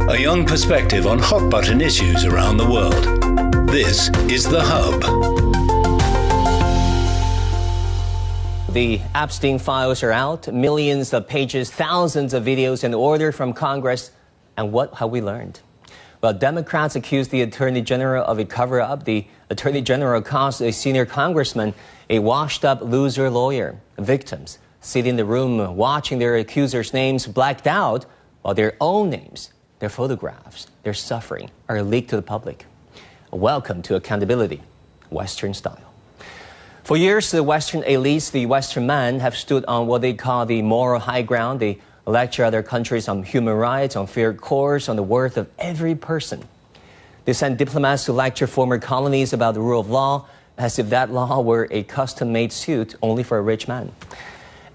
A young perspective on hot-button issues around the world. This is The Hub. The Epstein files are out, millions of pages, thousands of videos, an order from Congress. And what have we learned? Well, Democrats accused the Attorney General of a cover-up. The Attorney General calls a senior congressman a washed-up loser lawyer. Victims sit in the room watching their accusers' names blacked out while their own names, their photographs, their suffering are leaked to the public. Welcome to accountability, Western style. For years, the Western elites, the Western men, have stood on what they call the moral high ground. They lecture other countries on human rights, on fair courts, on the worth of every person. They send diplomats to lecture former colonies about the rule of law, as if that law were a custom-made suit only for a rich man.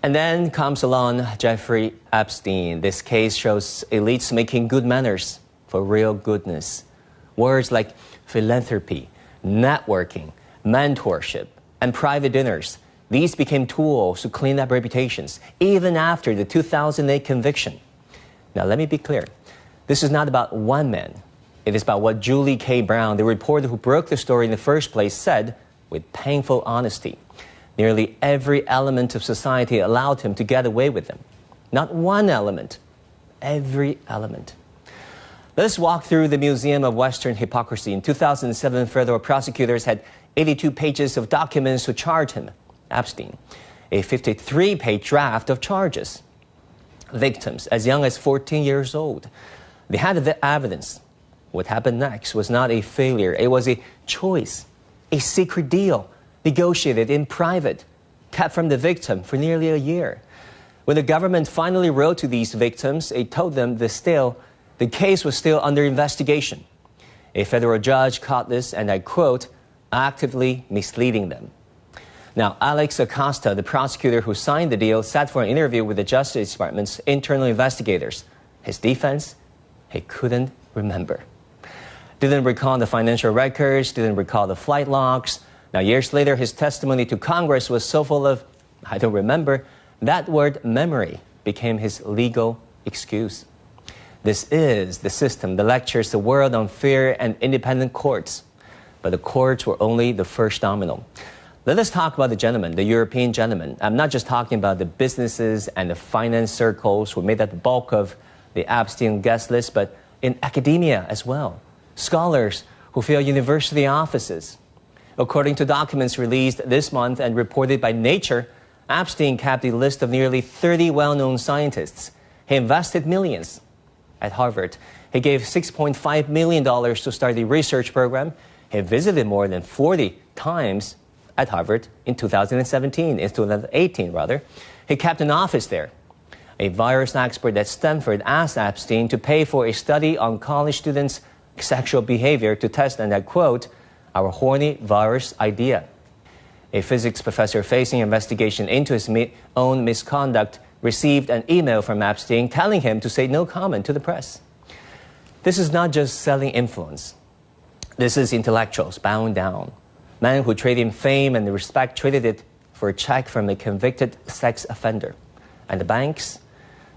And then comes along Jeffrey Epstein. This case shows elites making good manners for real goodness. Words like philanthropy, networking, mentorship, and private dinners, these became tools to clean up reputations, even after the 2008 conviction. Now, let me be clear. This is not about one man. It is about what Julie K. Brown, the reporter who broke the story in the first place, said with painful honesty. Nearly every element of society allowed him to get away with them. Not one element, every element. Let's walk through the Museum of Western Hypocrisy. In 2007, federal prosecutors had 82 pages of documents to charge him, Epstein, a 53-page draft of charges. Victims as young as 14 years old. They had the evidence. What happened next was not a failure. It was a choice, a secret deal, negotiated in private, kept from the victim for nearly a year. When the government finally wrote to these victims, it told them the case was still under investigation. A federal judge caught this, and I quote, actively misleading them. Now, Alex Acosta, the prosecutor who signed the deal, sat for an interview with the Justice Department's internal investigators. His defense? He couldn't remember. Didn't recall the financial records, didn't recall the flight logs. Now, years later, his testimony to Congress was so full of, I don't remember, that word memory became his legal excuse. This is the system that lectures the world on fair and independent courts. But the courts were only the first domino. Let us talk about the gentleman, the European gentleman. I'm not just talking about the businesses and the finance circles who made up the bulk of the Epstein guest list, but in academia as well. Scholars who fill university offices. According to documents released this month and reported by Nature, Epstein kept a list of nearly 30 well-known scientists. He invested millions. At Harvard, he gave $6.5 million to start the research program. He visited more than 40 times at Harvard in 2018. He kept an office there. A virus expert at Stanford asked Epstein to pay for a study on college students' sexual behavior to test, and I quote, our horny virus idea. A physics professor facing investigation into his own misconduct received an email from Epstein telling him to say no comment to the press. This is not just selling influence. This is intellectuals bound down. Men who trade in fame and respect traded it for a check from a convicted sex offender. And the banks?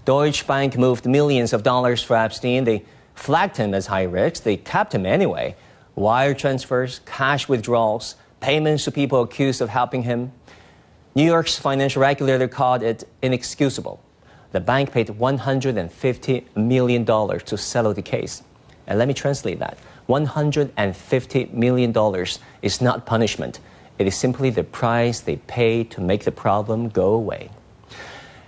Deutsche Bank moved millions of dollars for Epstein. They flagged him as high risk. They kept him anyway. Wire transfers, cash withdrawals, payments to people accused of helping him. New York's financial regulator called it inexcusable. The bank paid $150 million to settle the case. And let me translate that. $150 million is not punishment. It is simply the price they pay to make the problem go away.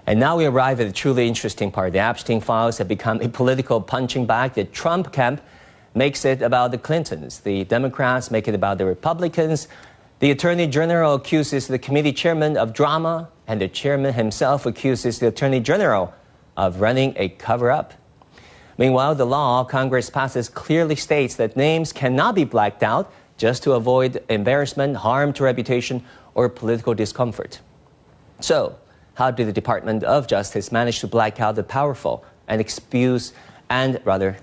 And now we arrive at the truly interesting part. The Epstein files have become a political punching bag. The Trump camp makes it about the Clintons. The Democrats make it about the Republicans. The Attorney General accuses the committee chairman of drama, and the chairman himself accuses the Attorney General of running a cover-up. Meanwhile, the law Congress passes clearly states that names cannot be blacked out just to avoid embarrassment, harm to reputation, or political discomfort. So, how did the Department of Justice manage to black out the powerful and expose the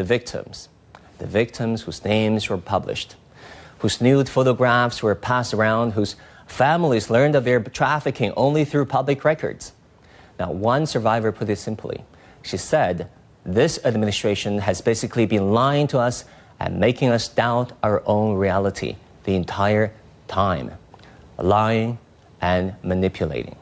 victims whose names were published, whose nude photographs were passed around, whose families learned of their trafficking only through public records? Now, one survivor put it simply, She said, this administration has basically been lying to us and making us doubt our own reality the entire time. Lying and manipulating.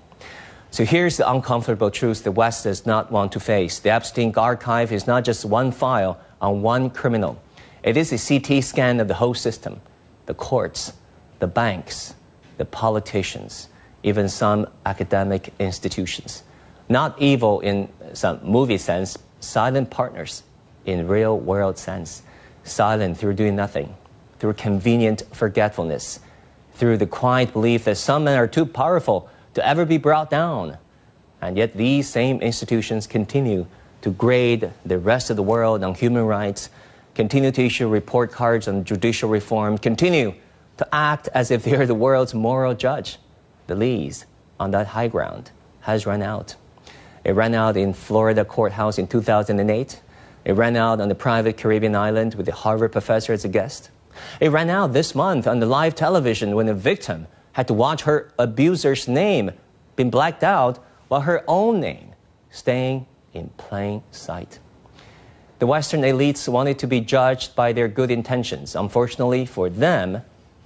So here's the uncomfortable truth the West does not want to face. The Epstein archive is not just one file on one criminal. It is a CT scan of the whole system, the courts, the banks, the politicians, even some academic institutions. Not evil in some movie sense, silent partners in real world sense. Silent through doing nothing, through convenient forgetfulness, through the quiet belief that some men are too powerful to ever be brought down. And yet these same institutions continue to grade the rest of the world on human rights, continue to issue report cards on judicial reform, continue to act as if they are the world's moral judge. The lease on that high ground has run out. It ran out in Florida courthouse in 2008. It ran out on the private Caribbean island with the Harvard professor as a guest. It ran out this month on the live television when the victim had to watch her abuser's name being blacked out while her own name staying in plain sight. The Western elites wanted to be judged by their good intentions. Unfortunately for them,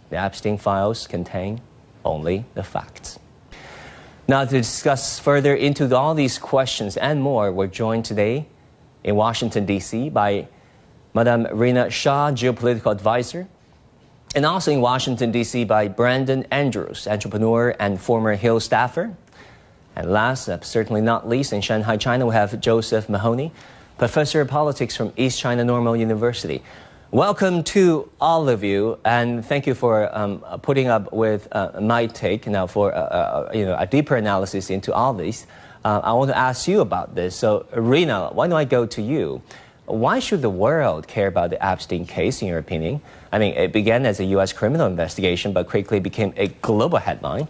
the Epstein files contain only the facts. Now, to discuss further into all these questions and more, we're joined today in Washington, D.C. by Madam Rina Shah, geopolitical advisor, and also in Washington, D.C. by Brandon Andrews, entrepreneur and former Hill staffer. And last, but certainly not least, in Shanghai, China, we have Josef Mahoney, professor of politics from East China Normal University. Welcome to all of you, and thank you for putting up with my take now for a deeper analysis into all these. I want to ask you about this. So, Rina, why don't I go to you? Why should the world care about the Epstein case, in your opinion? I mean, it began as a U.S. criminal investigation, but quickly became a global headline.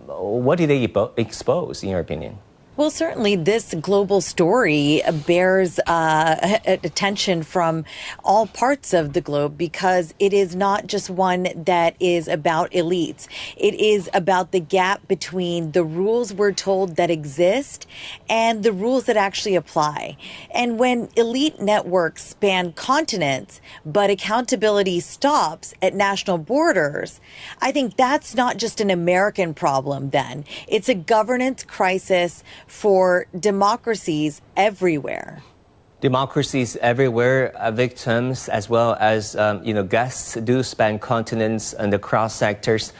What did they expose, in your opinion? Well, certainly this global story bears attention from all parts of the globe because it is not just one that is about elites. It is about the gap between the rules we're told that exist and the rules that actually apply. And when elite networks span continents, but accountability stops at national borders, I think that's not just an American problem then. It's a governance crisis for democracies everywhere. Democracies everywhere, victims as well as guests do span continents and across sectors.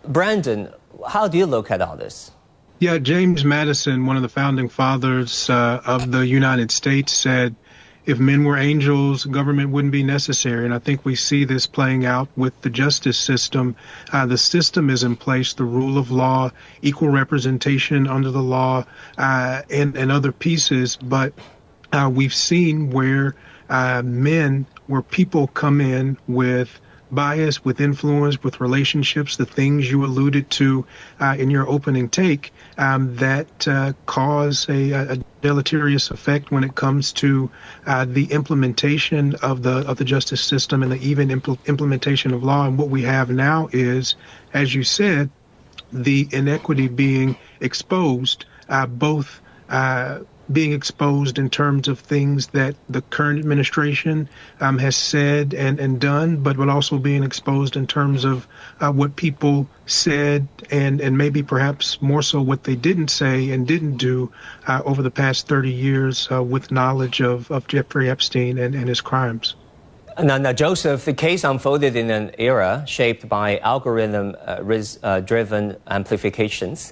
Brandon, how do you look at all this? Yeah, James Madison, one of the founding fathers of the United States, said, if men were angels, government wouldn't be necessary. And I think we see this playing out with the justice system. The system is in place, the rule of law, equal representation under the law, and other pieces. But we've seen where people come in with bias, with influence, with relationships, the things you alluded to in your opening take, that cause a deleterious effect when it comes to the implementation of the justice system and the even implementation of law. And what we have now is, as you said, the inequity being exposed, both being exposed in terms of things that the current administration has said and done, but also being exposed in terms of what people said and maybe perhaps more so what they didn't say and didn't do over the past 30 years with knowledge of Jeffrey Epstein and his crimes. Now, Joseph, the case unfolded in an era shaped by algorithm-driven amplifications.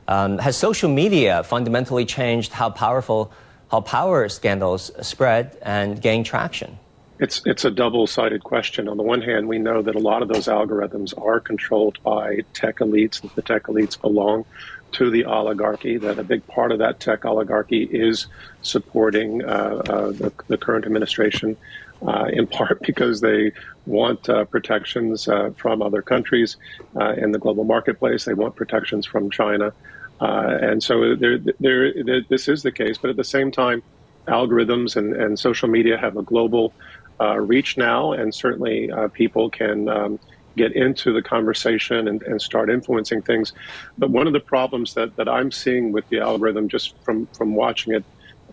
Has social media fundamentally changed how power scandals spread and gain traction? It's a double-sided question. On the one hand, we know that a lot of those algorithms are controlled by tech elites, that the tech elites belong to the oligarchy, that a big part of that tech oligarchy is supporting the current administration, in part because they want protections from other countries in the global marketplace. They want protections from China. And so this is the case. But at the same time, algorithms and social media have a global reach now. And certainly people can get into the conversation and start influencing things. But one of the problems that I'm seeing with the algorithm, just from watching it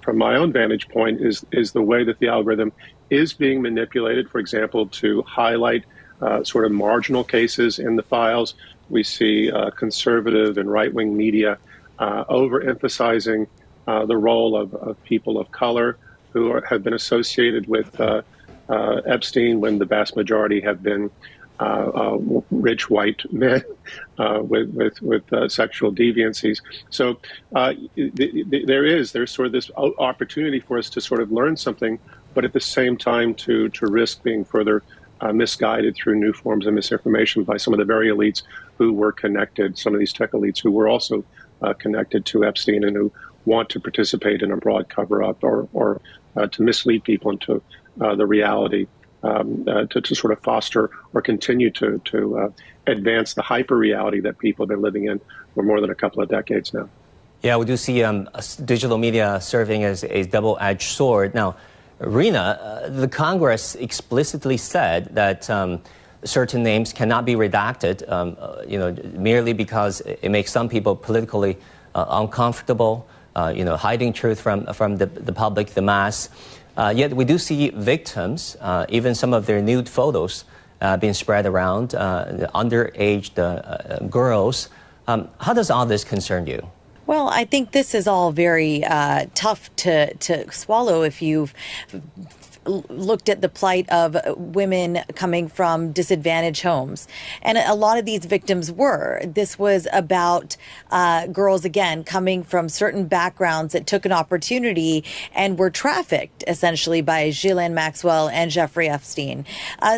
from my own vantage point, is the way that the algorithm is being manipulated, for example, to highlight sort of marginal cases in the files. We see conservative and right-wing media overemphasizing the role of people of color who have been associated with Epstein, when the vast majority have been rich white men with sexual deviancies. So there's sort of this opportunity for us to sort of learn something, but at the same time to risk being further misguided through new forms of misinformation by some of the very elites who were connected, some of these tech elites who were also connected to Epstein and who want to participate in a broad cover-up or to mislead people into the reality, to sort of foster or continue to advance the hyper-reality that people have been living in for more than a couple of decades now. Yeah, we do see digital media serving as a double-edged sword. Now, Rina, the Congress explicitly said that certain names cannot be redacted, merely because it makes some people politically uncomfortable, hiding truth from the public, the mass. Yet we do see victims, even some of their nude photos being spread around, underage girls. How does all this concern you? Well, I think this is all very tough to swallow if you've looked at the plight of women coming from disadvantaged homes. And a lot of these victims were. This was about girls, again, coming from certain backgrounds that took an opportunity and were trafficked, essentially, by Ghislaine Maxwell and Jeffrey Epstein.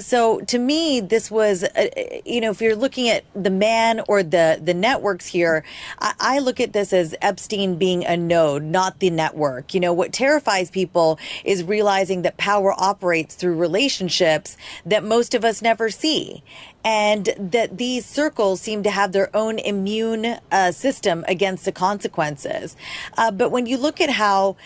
So to me, this was, if you're looking at the man or the networks here, I look at this as Epstein being a node, not the network. What terrifies people is realizing that power operates through relationships that most of us never see, and that these circles seem to have their own immune system against the consequences. But when you look at how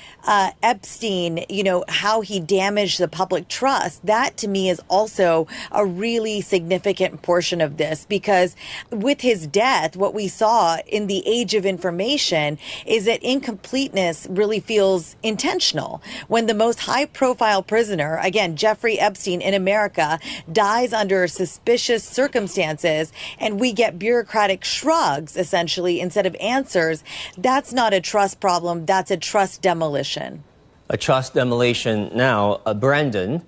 Epstein, how he damaged the public trust, that to me is also a really significant portion of this, because with his death, what we saw in the age of information is that incompleteness really feels intentional. When the most high-profile prisoner, again, Jeffrey Epstein in America, dies under suspicious circumstances, and we get bureaucratic shrugs, essentially, instead of answers, that's not a trust problem, that's a trust demolition. A trust demolition. Now, Brendan,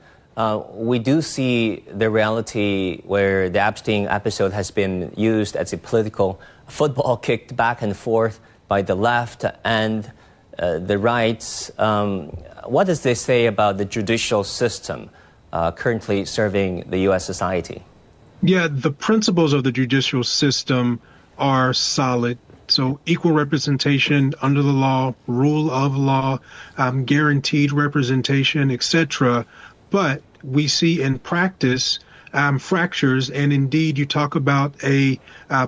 we do see the reality where the Epstein episode has been used as a political football kicked back and forth by the left and the right. What does this say about the judicial system currently serving the U.S. society? Yeah, the principles of the judicial system are solid. So equal representation under the law, rule of law, guaranteed representation, etc. But we see in practice fractures, and indeed you talk about a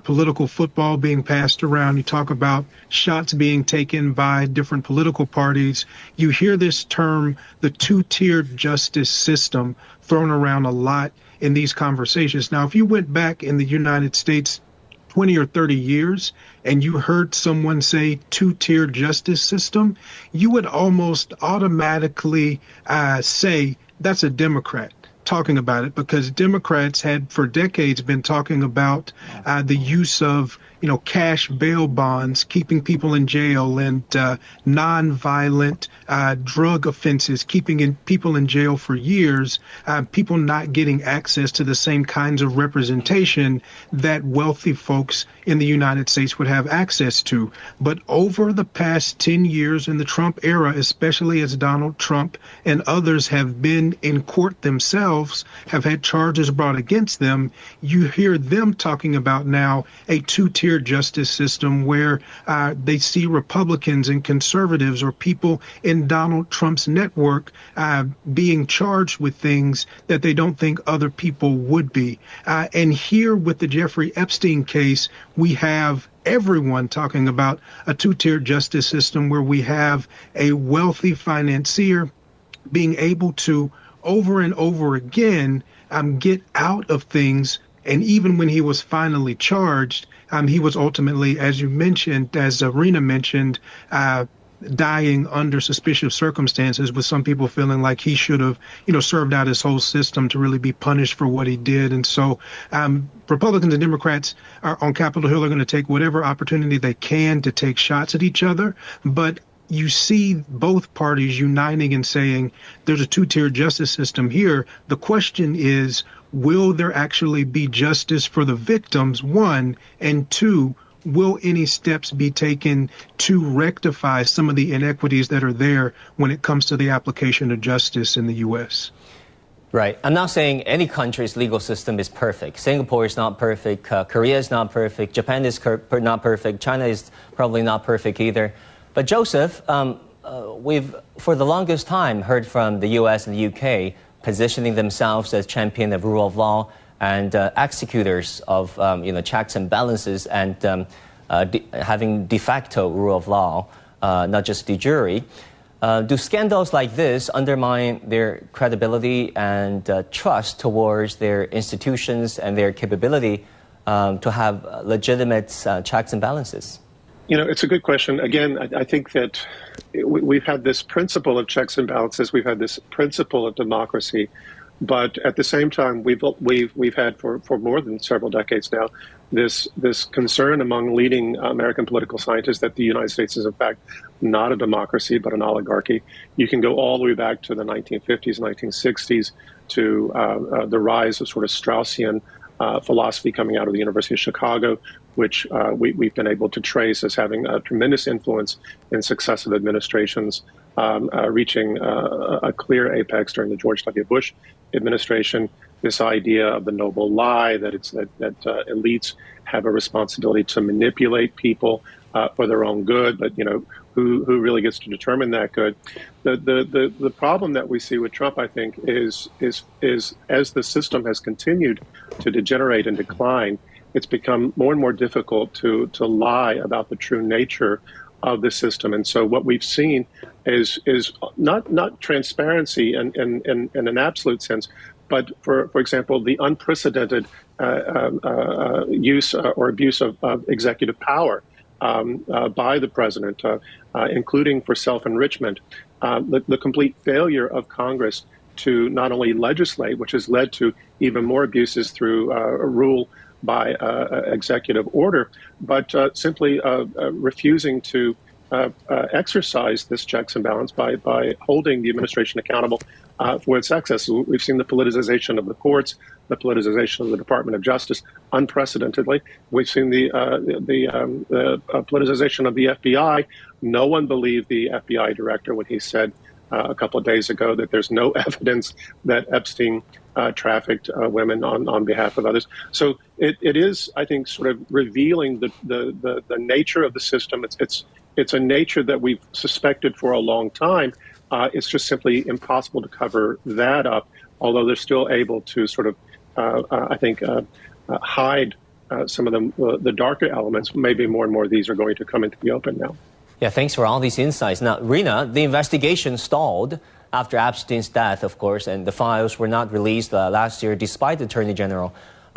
political football being passed around, you talk about shots being taken by different political parties. You hear this term, the two-tiered justice system, thrown around a lot in these conversations. Now, if you went back in the United States 20 or 30 years and you heard someone say two-tier justice system, you would almost automatically say that's a Democrat talking about it, because Democrats had for decades been talking about the use of cash bail bonds, keeping people in jail, and non-violent drug offenses, keeping people in jail for years, people not getting access to the same kinds of representation that wealthy folks in the United States would have access to. But over the past 10 years in the Trump era, especially as Donald Trump and others have been in court themselves, have had charges brought against them, you hear them talking about now a two-tier justice system where they see Republicans and conservatives or people in Donald Trump's network being charged with things that they don't think other people would be. And here with the Jeffrey Epstein case, we have everyone talking about a two-tier justice system where we have a wealthy financier being able to over and over again get out of things. And even when he was finally charged, he was ultimately, as you mentioned, as Rina mentioned, dying under suspicious circumstances, with some people feeling like he should have, served out his whole system to really be punished for what he did. And so Republicans and Democrats on Capitol Hill are going to take whatever opportunity they can to take shots at each other. But you see both parties uniting and saying there's a two-tier justice system here. The question is, will there actually be justice for the victims, one, and two, will any steps be taken to rectify some of the inequities that are there when it comes to the application of justice in the U.S.? Right. I'm not saying any country's legal system is perfect. Singapore is not perfect. Korea is not perfect. Japan is not perfect. China is probably not perfect either. But Joseph, we've for the longest time heard from the U.S. and the U.K. positioning themselves as champion of rule of law and executors of checks and balances and having de facto rule of law, not just de jure. Do scandals like this undermine their credibility and trust towards their institutions and their capability to have legitimate checks and balances? It's a good question. Again, I think that we've had this principle of checks and balances. We've had this principle of democracy. But at the same time, we've had for more than several decades now this concern among leading American political scientists that the United States is in fact not a democracy but an oligarchy. You can go all the way back to the 1950s, 1960s to the rise of sort of Straussian philosophy coming out of the University of Chicago, which we've been able to trace as having a tremendous influence in successive administrations, reaching a clear apex during the George W. Bush administration. This idea of the noble lie that elites have a responsibility to manipulate people for their own good, but who really gets to determine that good? The problem that we see with Trump, I think, is as the system has continued to degenerate and decline, it's become more and more difficult to lie about the true nature of the system. And so what we've seen is not transparency in an absolute sense, but for example, the unprecedented use or abuse of executive power by the president, including for self-enrichment, the complete failure of Congress to not only legislate, which has led to even more abuses through a rule by executive order, but simply refusing to exercise this checks and balance by holding the administration accountable for its excess. We've seen the politicization of the courts, the politicization of the Department of Justice, unprecedentedly. We've seen the politicization of the FBI. No one believed the FBI director when he said a couple of days ago that there's no evidence that Epstein trafficked women on behalf of others. So it is, I think, sort of revealing the nature of the system. It's a nature that we've suspected for a long time. It's just simply impossible to cover that up, although they're still able to sort of, I think, hide some of the darker elements. Maybe more and more of these are going to come into the open now. Yeah, thanks for all these insights. Now, Rina, the investigation stalled after Epstein's death, of course, and the files were not released last year, despite Attorney General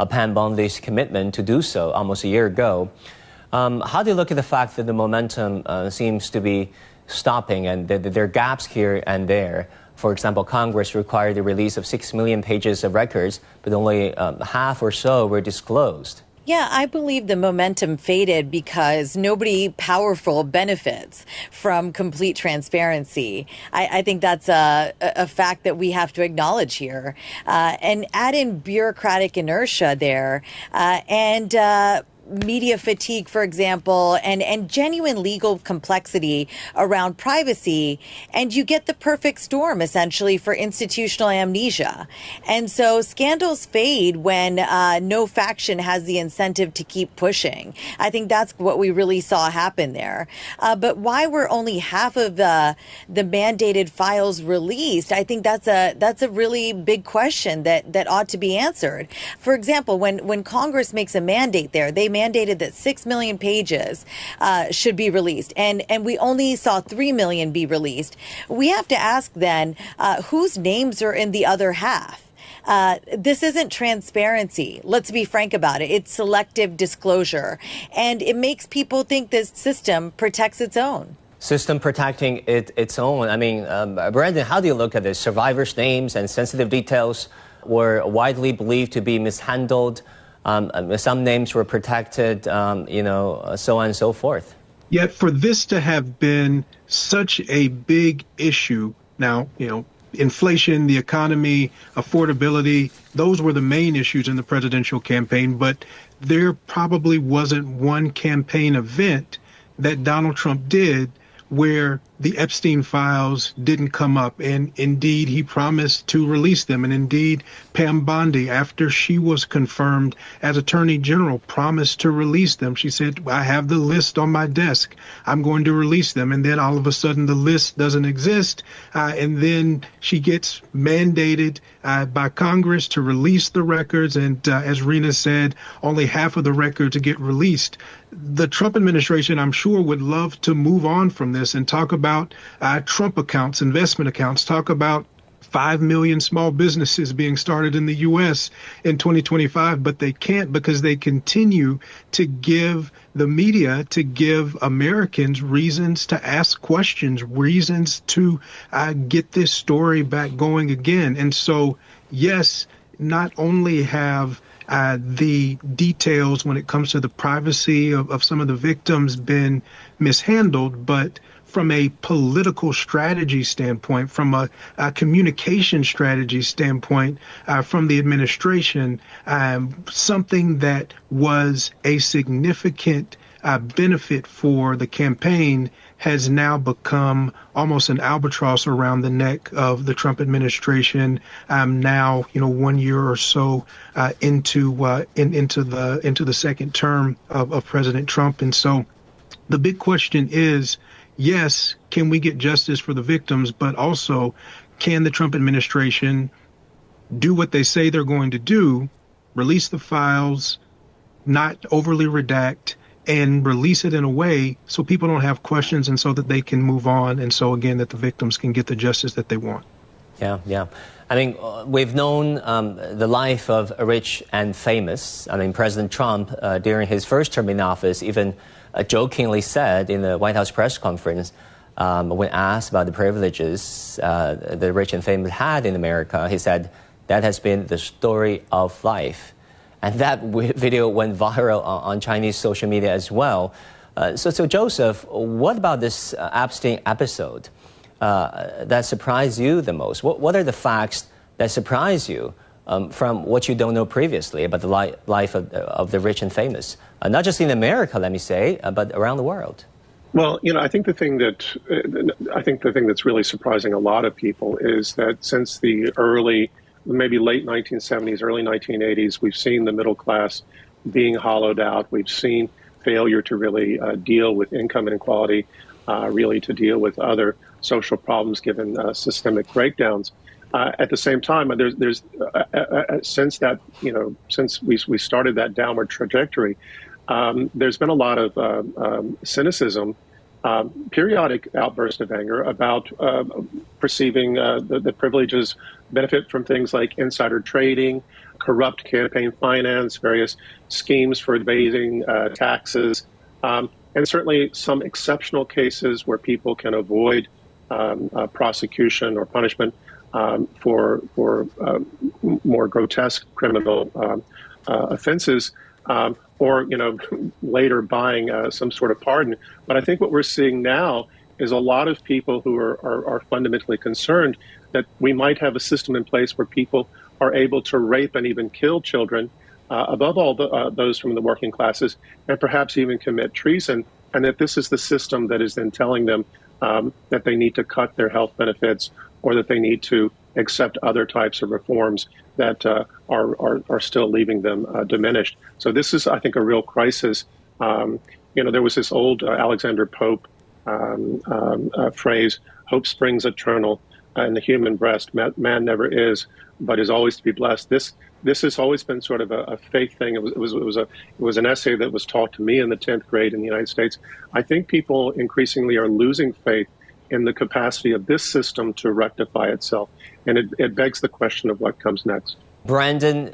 Pam Bondi's commitment to do so almost a year ago. How do you look at the fact that the momentum seems to be stopping and that there are gaps here and there? For example, Congress required the release of 6 million pages of records, but only half or so were disclosed. Yeah, I believe the momentum faded because nobody powerful benefits from complete transparency. I think that's a fact that we have to acknowledge here. And add in bureaucratic inertia there and media fatigue, for example, and genuine legal complexity around privacy, and you get the perfect storm, essentially, for institutional amnesia. And so scandals fade when no faction has the incentive to keep pushing. I think that's what we really saw happen there. But why were only half of the mandated files released? I think that's a really big question that ought to be answered. For example, when Congress makes a mandate there, they mandated that 6 million pages should be released, and we only saw 3 million be released. We have to ask then, whose names are in the other half? This isn't transparency. Let's be frank about it. It's selective disclosure, and it makes people think this system protects its own. System protecting its own. I mean, Brandon, how do you look at this? Survivors' names and sensitive details were widely believed to be mishandled. Some names were protected, so on and so forth. Yet for this to have been such a big issue now, inflation, the economy, affordability, those were the main issues in the presidential campaign. But there probably wasn't one campaign event that Donald Trump did where the Epstein files didn't come up. And indeed, he promised to release them. And indeed, Pam Bondi, after she was confirmed as Attorney General, promised to release them. She said, I have the list on my desk. I'm going to release them. And then all of a sudden, the list doesn't exist. And then she gets mandated by Congress to release the records. And as Rina said, only half of the records get released. The Trump administration, I'm sure, would love to move on from this and talk about Trump accounts, investment accounts, talk about 5 million small businesses being started in the U.S. in 2025, but they can't because they continue to give the media, to give Americans reasons to ask questions, reasons to get this story back going again. And so, yes, not only have the details when it comes to the privacy of some of the victims been mishandled, but from a political strategy standpoint, from a communication strategy standpoint, from the administration, something that was a significant benefit for the campaign has now become almost an albatross around the neck of the Trump administration. Now, 1 year or so into the second term of President Trump, and so the big question is, yes, can we get justice for the victims, but also can the Trump administration do what they say they're going to do, release the files, not overly redact, and release it in a way so people don't have questions and so that they can move on, and so, again, that the victims can get the justice that they want. Yeah. I mean, we've known the life of rich and famous. I mean, President Trump, during his first term in office, even jokingly said in the White House press conference, when asked about the privileges the rich and famous had in America, he said, that has been the story of life. And that video went viral on Chinese social media as well. So Joseph, what about this Epstein episode that surprised you the most? What are the facts that surprise you from what you don't know previously about the life of the rich and famous? Not just in America, let me say, but around the world. Well, I think the thing that's really surprising a lot of people is that since the maybe late 1970s, early 1980s, we've seen the middle class being hollowed out. We've seen failure to really deal with income inequality, really to deal with other social problems given systemic breakdowns. At the same time, there's since we started that downward trajectory, there's been a lot of cynicism, periodic outbursts of anger about perceiving the privileges benefit from things like insider trading, corrupt campaign finance, various schemes for evading taxes, and certainly some exceptional cases where people can avoid prosecution or punishment for more grotesque criminal offenses, or later buying some sort of pardon. But I think what we're seeing now is a lot of people who are fundamentally concerned that we might have a system in place where people are able to rape and even kill children, above all those from the working classes, and perhaps even commit treason, and that this is the system that is then telling them that they need to cut their health benefits or that they need to accept other types of reforms that are still leaving them diminished. So this is, I think, a real crisis. There was this old Alexander Pope phrase, hope springs eternal in the human breast. Man never is, but is always to be blessed. This has always been sort of a faith thing. It was an essay that was taught to me in the 10th grade in the United States. I think people increasingly are losing faith in the capacity of this system to rectify itself. And it begs the question of what comes next. Brandon,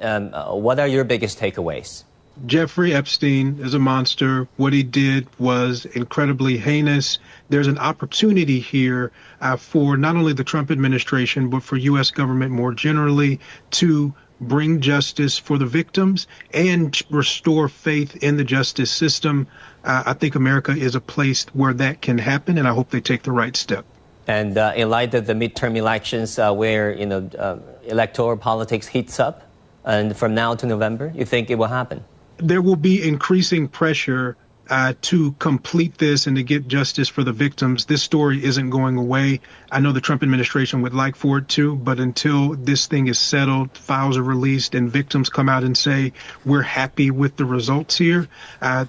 what are your biggest takeaways? Jeffrey Epstein is a monster. What he did was incredibly heinous. There's an opportunity here for not only the Trump administration, but for U.S. government more generally to bring justice for the victims and restore faith in the justice system. I think America is a place where that can happen, and I hope they take the right step. And in light of the midterm elections where, electoral politics heats up, and from now to November, you think it will happen? There will be increasing pressure to complete this and to get justice for the victims. This story isn't going away. I know the Trump administration would like for it to, but until this thing is settled, files are released, and victims come out and say, we're happy with the results here,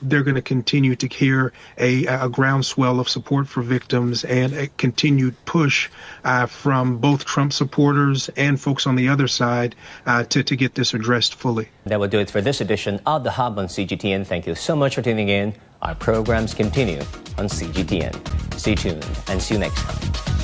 they're going to continue to hear a groundswell of support for victims and a continued push from both Trump supporters and folks on the other side to get this addressed fully. That will do it for this edition of The Hub on CGTN. Thank you so much for tuning in. Our programs continue on CGTN. Stay tuned and see you next time.